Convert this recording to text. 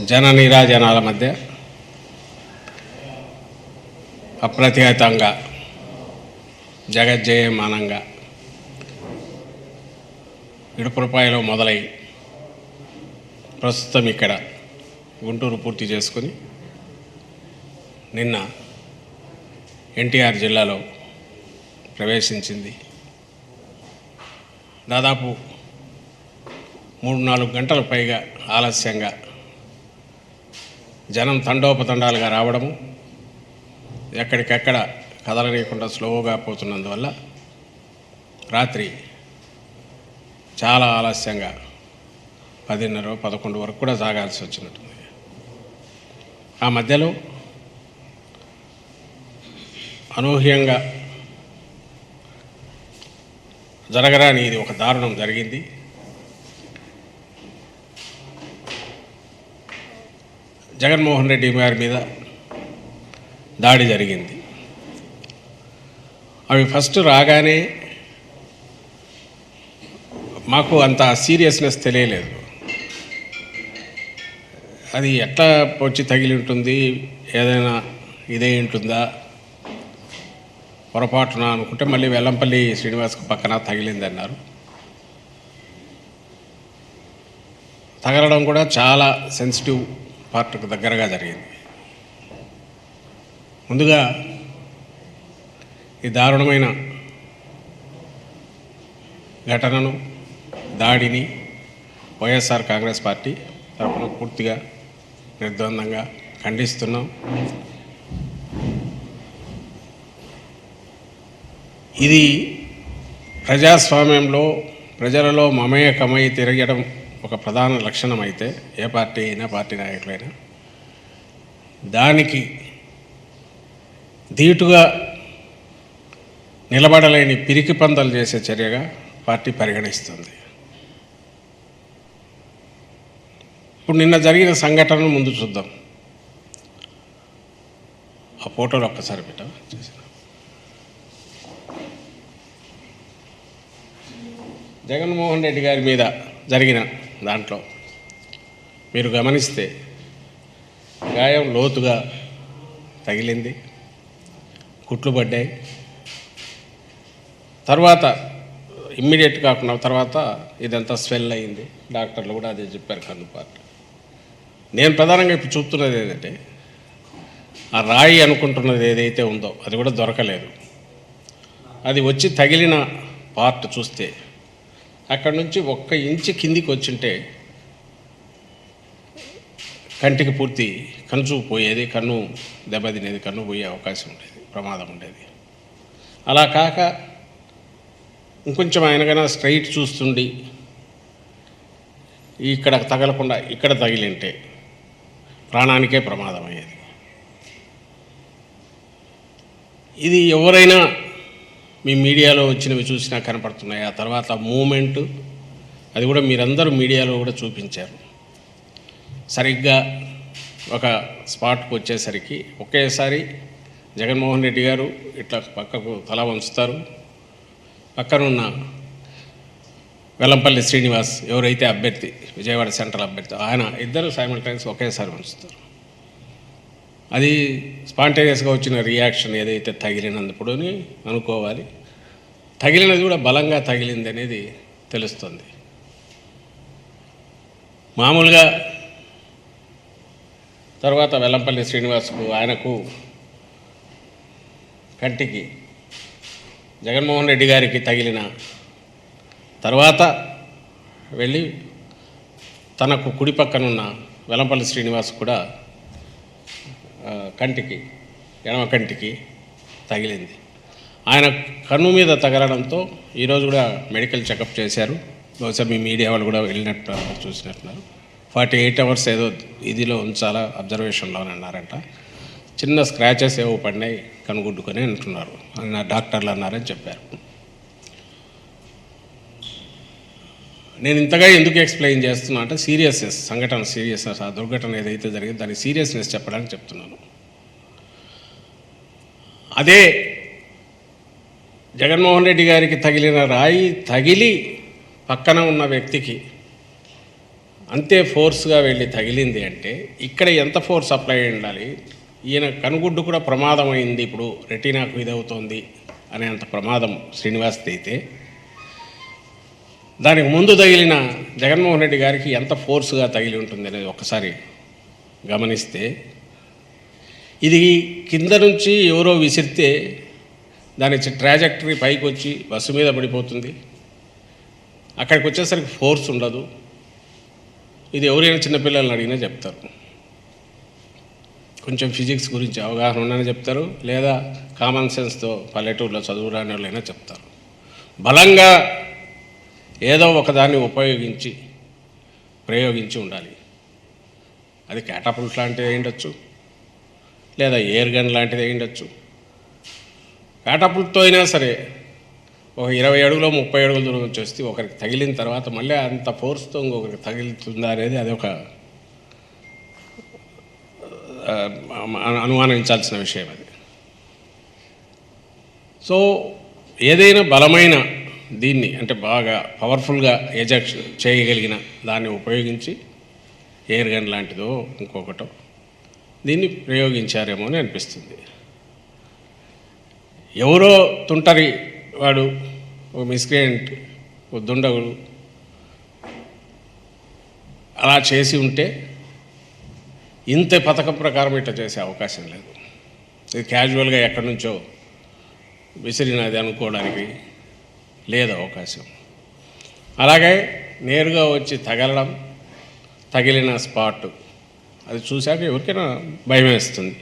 జన నీరాజనాల మధ్య అప్రతిహతంగా జగజ్జయమానంగా ఇడుపురపాయలో మొదలై ప్రస్తుతం ఇక్కడ గుంటూరు పూర్తి చేసుకుని నిన్న ఎన్టీఆర్ జిల్లాలో ప్రవేశించింది. దాదాపు 3-4 గంటల పైగా ఆలస్యంగా జనం తండోపతండాలుగా రావడము, ఎక్కడికెక్కడ కదలనీయకుండా స్లోగా పోతున్నందువల్ల రాత్రి చాలా ఆలస్యంగా 10:30-11 వరకు కూడా సాగాల్సి వచ్చినట్టుంది. ఆ మధ్యలో అనూహ్యంగా జరగరాని ఇది ఒక దారుణం జరిగింది. జగన్మోహన్ రెడ్డి గారి మీద దాడి జరిగింది. అవి ఫస్ట్ రాగానే మాకు అంత సీరియస్నెస్ తెలియలేదు. అది ఎట్లా వచ్చి తగిలి ఉంటుంది, ఏదైనా ఇదే ఉంటుందా పొరపాటున అనుకుంటే మళ్ళీ వెల్లంపల్లి శ్రీనివాస్కు పక్కన తగిలింది అన్నారు. తగలడం కూడా చాలా సెన్సిటివ్ పార్ట్కు దగ్గరగా జరిగింది. ముందుగా ఈ దారుణమైన ఘటనను, దాడిని వైఎస్ఆర్ కాంగ్రెస్ పార్టీ తరఫున పూర్తిగా నిర్ద్వందంగా ఖండిస్తున్నాం. ఇది ప్రజాస్వామ్యంలో ప్రజలలో మమేకమై తిరగడం ఒక ప్రధాన లక్షణం అయితే, ఏ పార్టీ అయినా పార్టీ నాయకులైనా దానికి ధీటుగా నిలబడలేని పిరికి పందలు చేసే చర్యగా పార్టీ పరిగణిస్తుంది. ఇప్పుడు నిన్న జరిగిన సంఘటనను ముందు చూద్దాం. ఆ ఫోటోలు ఒక్కసారి పెట్టావా? జగన్మోహన్ రెడ్డి గారి మీద జరిగిన దాంట్లో మీరు గమనిస్తే గాయం లోతుగా తగిలింది, కుట్లు పడ్డాయి. తర్వాత ఇమ్మీడియట్ కాకుండా తర్వాత ఇదంతా స్వెల్ అయింది. డాక్టర్లు కూడా అదే చెప్పారు, కన్నుపాటు. నేను ప్రధానంగా ఇప్పుడు చూపుతున్నది ఏంటంటే, ఆ రాయి అనుకుంటున్నది ఏదైతే ఉందో అది కూడా దొరకలేదు. అది వచ్చి తగిలిన పార్ట్ చూస్తే అక్కడి నుంచి 1 ఇంచు కిందికి వచ్చింటే కంటికి పూర్తి కనుచూపు పోయేది, కన్ను దెబ్బతినేది, కన్ను పోయే అవకాశం ఉండేది, ప్రమాదం ఉండేది. అలా కాక ఇంకొంచెం ఆయనకైనా స్ట్రైట్ చూస్తుండి ఇక్కడ తగలకుండా ఇక్కడ తగిలింటే ప్రాణానికే ప్రమాదం అయ్యేది. ఇది ఎవరైనా మీ మీడియాలో వచ్చినవి చూసినా కనపడుతున్నాయి. ఆ తర్వాత మూమెంటు అది కూడా మీరందరూ మీడియాలో కూడా చూపించారు. సరిగ్గా ఒక స్పాట్కి వచ్చేసరికి ఒకేసారి జగన్మోహన్ రెడ్డి గారు ఇట్లా పక్కకు తల వంచుతారు. పక్కనున్న వెల్లంపల్లి శ్రీనివాస్ ఎవరైతే అభ్యర్థి, విజయవాడ సెంట్రల్ అభ్యర్థి, ఆయన ఇద్దరు సైమల్టైన్స్ ఒకేసారి వంచుతారు. అది స్పాంటేనియస్గా వచ్చిన రియాక్షన్ ఏదైతే తగిలినందుకు అనుకోవాలి. తగిలినది కూడా బలంగా తగిలింది అనేది తెలుస్తుంది. మామూలుగా తర్వాత వెల్లంపల్లి శ్రీనివాస్కు ఆయనకు కంటికి జగన్మోహన్ రెడ్డి గారికి తగిలిన తర్వాత వెళ్ళి తనకు కుడి పక్కనున్న వెల్లంపల్లి శ్రీనివాస్ కూడా కంటికి, ఎడమ కంటికి తగిలింది. ఆయన కన్ను మీద తగలడంతో ఈరోజు కూడా మెడికల్ చెకప్ చేశారు. బహుశా మీ మీడియా వాళ్ళు కూడా వెళ్ళినట్టు చూసినట్టున్నారు. 48 అవర్స్ ఏదో ఇదిలో ఉంచాలా, అబ్జర్వేషన్లో అన్నారంట. చిన్న స్క్రాచెస్ ఏవో పడినాయి కనుగుడ్డుకొని అంటున్నారు, అన్న డాక్టర్లు అన్నారని చెప్పారు. నేను ఇంతగా ఎందుకు ఎక్స్ప్లెయిన్ చేస్తున్నా అంటే సీరియస్నెస్, సంఘటన సీరియస్నెస్, ఆ దుర్ఘటన ఏదైతే జరిగిందో దాని సీరియస్నెస్ చెప్పడానికి చెప్తున్నాను. అదే జగన్మోహన్ రెడ్డి గారికి తగిలిన రాయి తగిలి పక్కన ఉన్న వ్యక్తికి అంతే ఫోర్స్గా వెళ్ళి తగిలింది అంటే ఇక్కడ ఎంత ఫోర్స్ అప్లై అయి ఉండాలి. ఈయన కనుగుడ్డు కూడా ప్రమాదమైంది, ఇప్పుడు రెటీనాకు ఇదవుతోంది అనేంత ప్రమాదం శ్రీనివాస్ది అయితే, దానికి ముందు తగిలిన జగన్మోహన్ రెడ్డి గారికి ఎంత ఫోర్స్గా తగిలి ఉంటుంది అనేది ఒక్కసారి గమనిస్తే, ఇది కింద నుంచి ఎవరో విసిరితే దాని ట్రాజెక్టరీ పైకి వచ్చి బస్సు మీద పడిపోతుంది. అక్కడికి వచ్చేసరికి ఫోర్స్ ఉండదు. ఇది ఎవరైనా చిన్నపిల్లల్ని అడిగినా చెప్తారు. కొంచెం ఫిజిక్స్ గురించి అవగాహన ఉండని చెప్తారు, లేదా కామన్ సెన్స్తో పల్లెటూరులో చదువురాని వాళ్ళైనా చెప్తారు. బలంగా ఏదో ఒకదాన్ని ప్రయోగించి ఉండాలి. అది క్యాటపుల్ట్ లాంటిది అయి ఉండొచ్చు, లేదా ఎయిర్ గన్ లాంటిది అయి ఉండొచ్చు. క్యాటపుల్ట్తో అయినా సరే ఒక 20 అడుగులో 30 అడుగుల దూరం నుంచి వస్తే ఒకరికి తగిలిన తర్వాత మళ్ళీ అంత ఫోర్స్తో ఇంకొకరికి తగిలుతుందా అనేది అదొక అనుమానించాల్సిన విషయం అది. సో ఏదైనా బలమైన దీన్ని అంటే బాగా పవర్ఫుల్గా ఎజెక్ట్ చేయగలిగిన దాన్ని ఉపయోగించి ఎయిర్ గన్ లాంటిదో ఇంకొకటో దీన్ని ప్రయోగించారేమో అని అనిపిస్తుంది. ఎవరో తుంటరి వాడు, ఒక మిస్క్రియంట్, ఒక దుండగుడు అలా చేసి ఉంటే ఇంత పథకం ప్రకారం ఇట్లా చేసే అవకాశం లేదు. ఇది క్యాజువల్గా ఎక్కడి నుంచో విసిరినది అనుకోవడానికి లేదు అవకాశం. అలాగే నేరుగా వచ్చి తగిలిన స్పాట్ అది చూశాక ఎవరికైనా భయం వేస్తుంది.